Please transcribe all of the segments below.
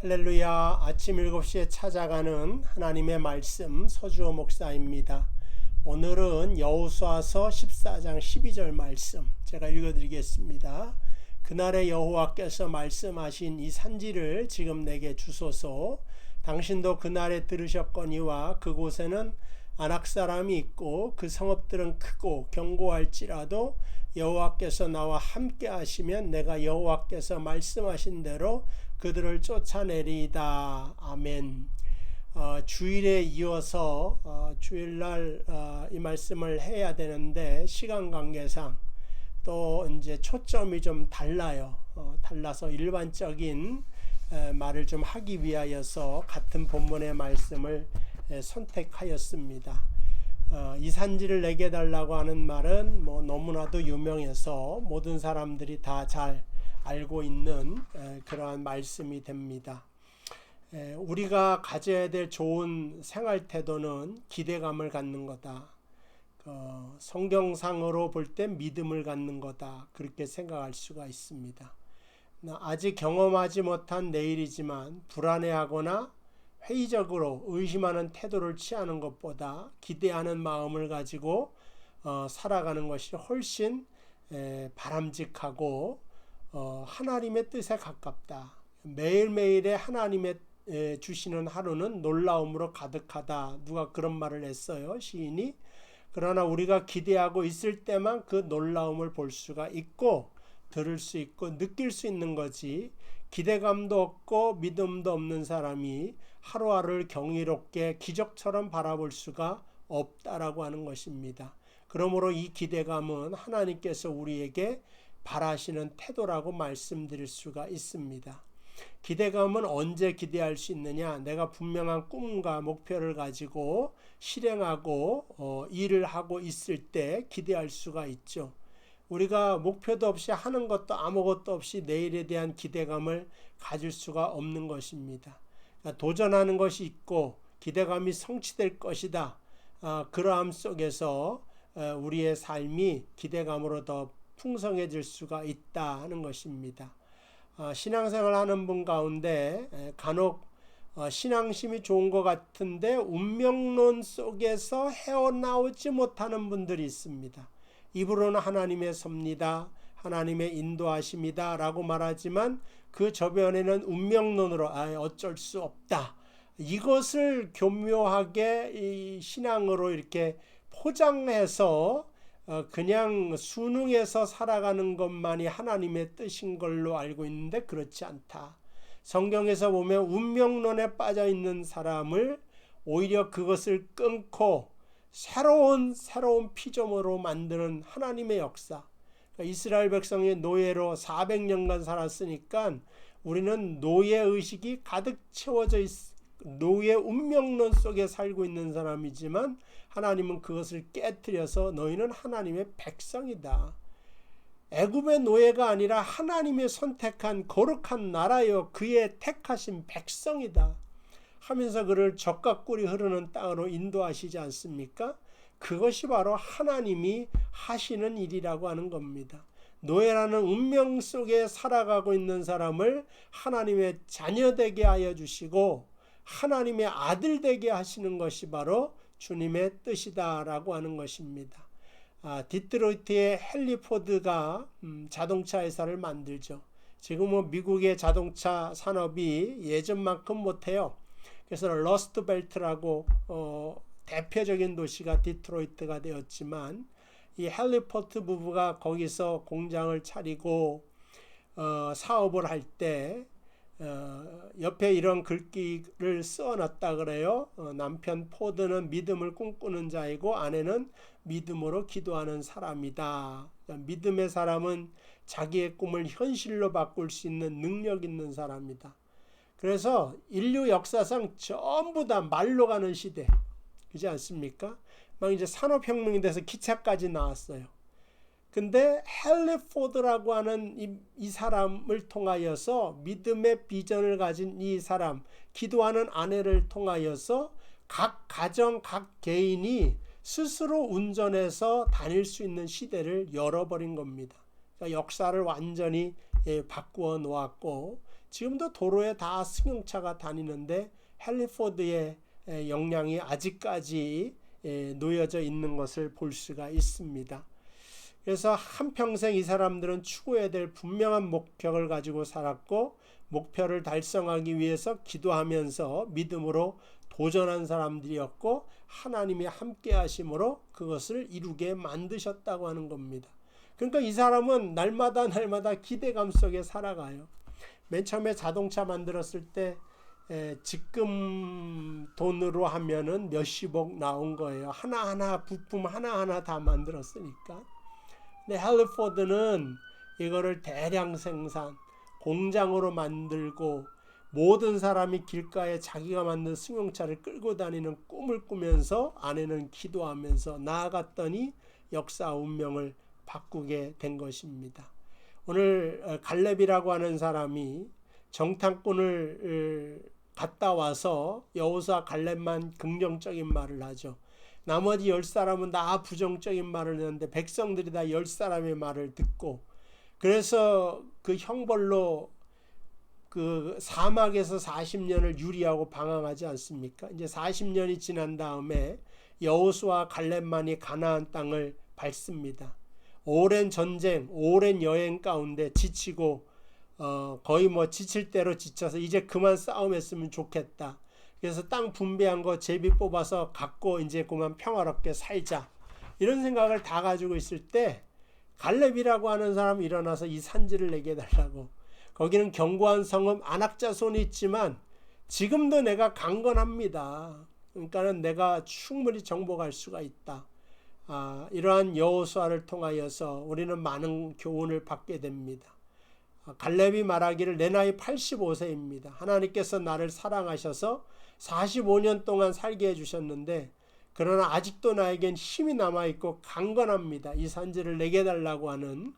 할렐루야. 아침 7시에 찾아가는 하나님의 말씀 서주호 목사입니다. 오늘은 여호수아서 14장 12절 말씀 제가 읽어드리겠습니다. 그날에 여호와께서 말씀하신 이 산지를 지금 내게 주소서. 당신도 그날에 들으셨거니와 그곳에는 아낙 사람이 있고 그 성읍들은 크고 견고할지라도 여호와께서 나와 함께 하시면 내가 여호와께서 말씀하신 대로 그들을 쫓아내리이다. 아멘. 주일에 이어서 주일날 이 말씀을 해야 되는데 시간 관계상 또 이제 초점이 좀 달라요. 달라서 일반적인 말을 좀 하기 위하여서 같은 본문의 말씀을 선택하였습니다. 이 산지를 내게 달라고 하는 말은 너무나도 유명해서 모든 사람들이 다 잘 알고 있는 그러한 말씀이 됩니다. 우리가 가져야 될 좋은 생활 태도는 기대감을 갖는 거다. 성경상으로 볼 때 믿음을 갖는 거다. 그렇게 생각할 수가 있습니다. 아직 경험하지 못한 내일이지만 불안해하거나 회의적으로 의심하는 태도를 취하는 것보다 기대하는 마음을 가지고 살아가는 것이 훨씬 바람직하고 하나님의 뜻에 가깝다. 매일매일의 하나님의 주시는 하루는 놀라움으로 가득하다. 누가 그런 말을 했어요, 시인이. 그러나 우리가 기대하고 있을 때만 그 놀라움을 볼 수가 있고 들을 수 있고 느낄 수 있는 거지, 기대감도 없고 믿음도 없는 사람이 하루하루를 경이롭게 기적처럼 바라볼 수가 없다라고 하는 것입니다. 그러므로 이 기대감은 하나님께서 우리에게 바라시는 태도라고 말씀드릴 수가 있습니다. 기대감은 언제 기대할 수 있느냐? 내가 분명한 꿈과 목표를 가지고 실행하고 일을 하고 있을 때 기대할 수가 있죠. 우리가 목표도 없이 하는 것도 아무것도 없이 내일에 대한 기대감을 가질 수가 없는 것입니다. 도전하는 것이 있고 기대감이 성취될 것이다. 그러함 속에서 우리의 삶이 기대감으로 더 풍성해질 수가 있다 하는 것입니다. 신앙생활 하는 분 가운데 간혹 신앙심이 좋은 것 같은데 운명론 속에서 헤어나오지 못하는 분들이 있습니다. 입으로는 하나님의 섭니다, 하나님의 인도하심이다 라고 말하지만 그 저변에는 운명론으로 어쩔 수 없다, 이것을 교묘하게 이 신앙으로 이렇게 포장해서 그냥 순응해서 살아가는 것만이 하나님의 뜻인 걸로 알고 있는데 그렇지 않다. 성경에서 보면 운명론에 빠져 있는 사람을 오히려 그것을 끊고 새로운 피조물로 만드는 하나님의 역사. 그러니까 이스라엘 백성이 노예로 400년간 살았으니까 우리는 노예의식이 가득 채워져 노예 운명론 속에 살고 있는 사람이지만 하나님은 그것을 깨트려서 너희는 하나님의 백성이다. 애굽의 노예가 아니라 하나님의 선택한 거룩한 나라여 그의 택하신 백성이다 하면서 그를 젖과 꿀이 흐르는 땅으로 인도하시지 않습니까? 그것이 바로 하나님이 하시는 일이라고 하는 겁니다. 노예라는 운명 속에 살아가고 있는 사람을 하나님의 자녀 되게 하여 주시고 하나님의 아들 되게 하시는 것이 바로 주님의 뜻이다라고 하는 것입니다. 디트로이트의 헨리 포드가 자동차 회사를 만들죠. 지금은 미국의 자동차 산업이 예전만큼 못해요. 그래서 러스트벨트라고 대표적인 도시가 디트로이트가 되었지만 이 헨리 포드 부부가 거기서 공장을 차리고 사업을 할 때 옆에 이런 글귀를 써놨다 그래요. 남편 포드는 믿음을 꿈꾸는 자이고 아내는 믿음으로 기도하는 사람이다. 믿음의 사람은 자기의 꿈을 현실로 바꿀 수 있는 능력 있는 사람이다. 그래서 인류 역사상 전부 다 말로 가는 시대, 그렇지 않습니까? 막 이제 산업혁명이 돼서 기차까지 나왔어요. 근데 헨리 포드라고 하는 이 사람을 통하여서 믿음의 비전을 가진 이 사람, 기도하는 아내를 통하여서 각 가정, 각 개인이 스스로 운전해서 다닐 수 있는 시대를 열어버린 겁니다. 그러니까 역사를 완전히 바꾸어 놓았고 지금도 도로에 다 승용차가 다니는데 헬리포드의 역량이 아직까지 놓여져 있는 것을 볼 수가 있습니다. 그래서 한평생 이 사람들은 추구해야 될 분명한 목표를 가지고 살았고, 목표를 달성하기 위해서 기도하면서 믿음으로 도전한 사람들이었고, 하나님이 함께 하심으로 그것을 이루게 만드셨다고 하는 겁니다. 그러니까 이 사람은 날마다 기대감 속에 살아가요. 맨 처음에 자동차 만들었을 때 지금 돈으로 하면은 몇십억 나온 거예요. 하나하나 부품 하나하나 다 만들었으니까. 근데 헬리포드는 이거를 대량 생산, 공장으로 만들고 모든 사람이 길가에 자기가 만든 승용차를 끌고 다니는 꿈을 꾸면서 아내는 기도하면서 나아갔더니 역사 운명을 바꾸게 된 것입니다. 오늘 갈렙이라고 하는 사람이 정탐꾼을 갔다 와서 여호수아 갈렙만 긍정적인 말을 하죠. 나머지 10사람은 다 부정적인 말을 하는데 백성들이 다 10사람의 말을 듣고, 그래서 그 형벌로 그 사막에서 40년을 유리하고 방황하지 않습니까? 이제 40년이 지난 다음에 여호수아 갈렙만이 가나안 땅을 밟습니다. 오랜 전쟁, 오랜 여행 가운데 지치고 거의 지칠 대로 지쳐서 이제 그만 싸움했으면 좋겠다. 그래서 땅 분배한 거 제비 뽑아서 갖고 이제 그만 평화롭게 살자, 이런 생각을 다 가지고 있을 때 갈렙이라고 하는 사람이 일어나서 이 산지를 내게 해달라고. 거기는 견고한 성읍 안악자손이 있지만 지금도 내가 강건합니다. 그러니까는 내가 충분히 정복할 수가 있다. 이러한 여호수아를 통하여서 우리는 많은 교훈을 받게 됩니다. 갈렙이 말하기를 내 나이 85세입니다. 하나님께서 나를 사랑하셔서 45년 동안 살게 해주셨는데, 그러나 아직도 나에겐 힘이 남아있고 강건합니다. 이 산지를 내게 달라고 하는,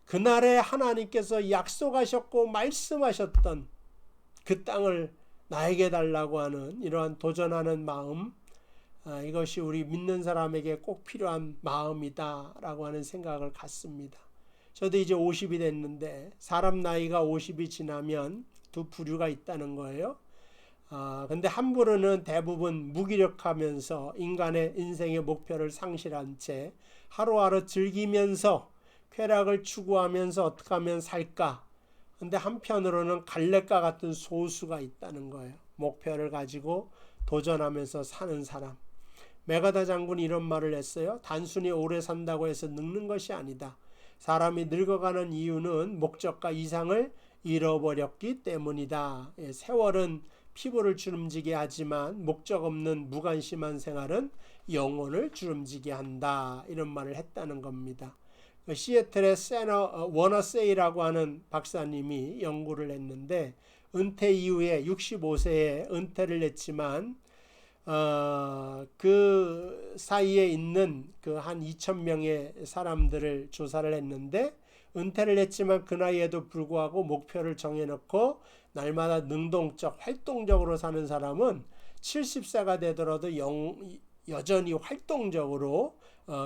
그날에 하나님께서 약속하셨고 말씀하셨던 그 땅을 나에게 달라고 하는 이러한 도전하는 마음, 이것이 우리 믿는 사람에게 꼭 필요한 마음이다 라고 하는 생각을 갖습니다. 저도 이제 50이 됐는데, 사람 나이가 50이 지나면 두 부류가 있다는 거예요. 근데 한 부류는 대부분 무기력하면서 인간의 인생의 목표를 상실한 채 하루하루 즐기면서 쾌락을 추구하면서 어떻게 하면 살까. 근데 한편으로는 갈렙과 같은 소수가 있다는 거예요. 목표를 가지고 도전하면서 사는 사람. 메가다 장군이 이런 말을 했어요. 단순히 오래 산다고 해서 늙는 것이 아니다. 사람이 늙어가는 이유는 목적과 이상을 잃어버렸기 때문이다. 세월은 피부를 주름지게 하지만 목적 없는 무관심한 생활은 영혼을 주름지게 한다. 이런 말을 했다는 겁니다. 시애틀의 워너세이라고 하는 박사님이 연구를 했는데, 은퇴 이후에 65세에 은퇴를 했지만 그 사이에 있는 그 한 2,000명의 사람들을 조사를 했는데, 은퇴를 했지만 그 나이에도 불구하고 목표를 정해놓고 날마다 능동적 활동적으로 사는 사람은 70세가 되더라도 여전히 활동적으로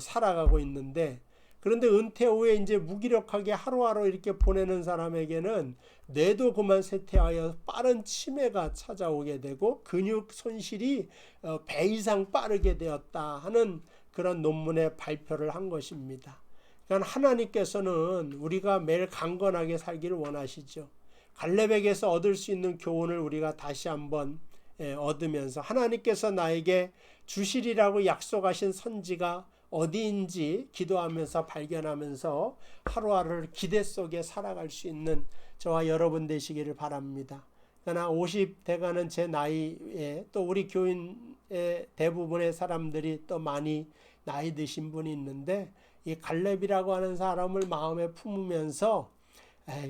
살아가고 있는데, 그런데 은퇴 후에 이제 무기력하게 하루하루 이렇게 보내는 사람에게는 뇌도 그만 쇠퇴하여 빠른 치매가 찾아오게 되고 근육 손실이 배 이상 빠르게 되었다 하는 그런 논문의 발표를 한 것입니다. 그러니까 하나님께서는 우리가 매일 강건하게 살기를 원하시죠. 갈렙에게서 얻을 수 있는 교훈을 우리가 다시 한번 얻으면서, 하나님께서 나에게 주시리라고 약속하신 선지가 어디인지 기도하면서 발견하면서 하루하루를 기대 속에 살아갈 수 있는 저와 여러분 되시기를 바랍니다. 그러나 50 돼가는 제 나이에 또 우리 교인의 대부분의 사람들이 또 많이 나이 드신 분이 있는데, 이 갈렙이라고 하는 사람을 마음에 품으면서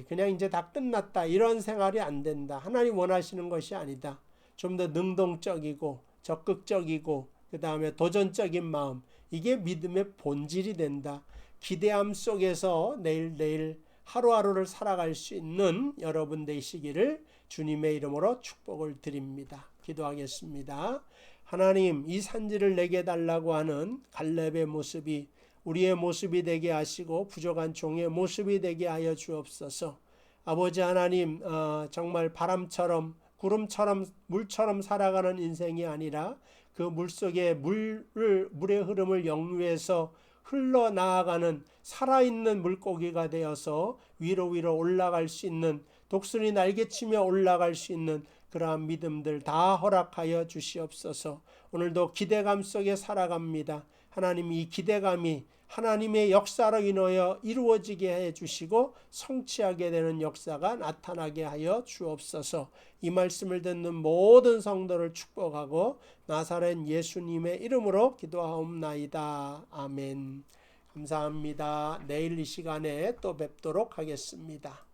그냥 이제 다 끝났다, 이런 생활이 안 된다. 하나님 원하시는 것이 아니다. 좀 더 능동적이고 적극적이고 그 다음에 도전적인 마음, 이게 믿음의 본질이 된다. 기대함 속에서 내일 하루하루를 살아갈 수 있는 여러분 되시기를 주님의 이름으로 축복을 드립니다. 기도하겠습니다. 하나님, 이 산지를 내게 달라고 하는 갈렙의 모습이 우리의 모습이 되게 하시고 부족한 종의 모습이 되게 하여 주옵소서. 아버지 하나님, 정말 바람처럼 구름처럼 물처럼 살아가는 인생이 아니라 그 물속에 물의 흐름을 역류해서 흘러나아가는 살아있는 물고기가 되어서 위로 올라갈 수 있는, 독수리 날개치며 올라갈 수 있는 그러한 믿음들 다 허락하여 주시옵소서. 오늘도 기대감 속에 살아갑니다. 하나님, 이 기대감이 하나님의 역사로 인하여 이루어지게 해 주시고 성취하게 되는 역사가 나타나게 하여 주옵소서. 이 말씀을 듣는 모든 성도를 축복하고 나사렛 예수님의 이름으로 기도하옵나이다. 아멘. 감사합니다. 내일 이 시간에 또 뵙도록 하겠습니다.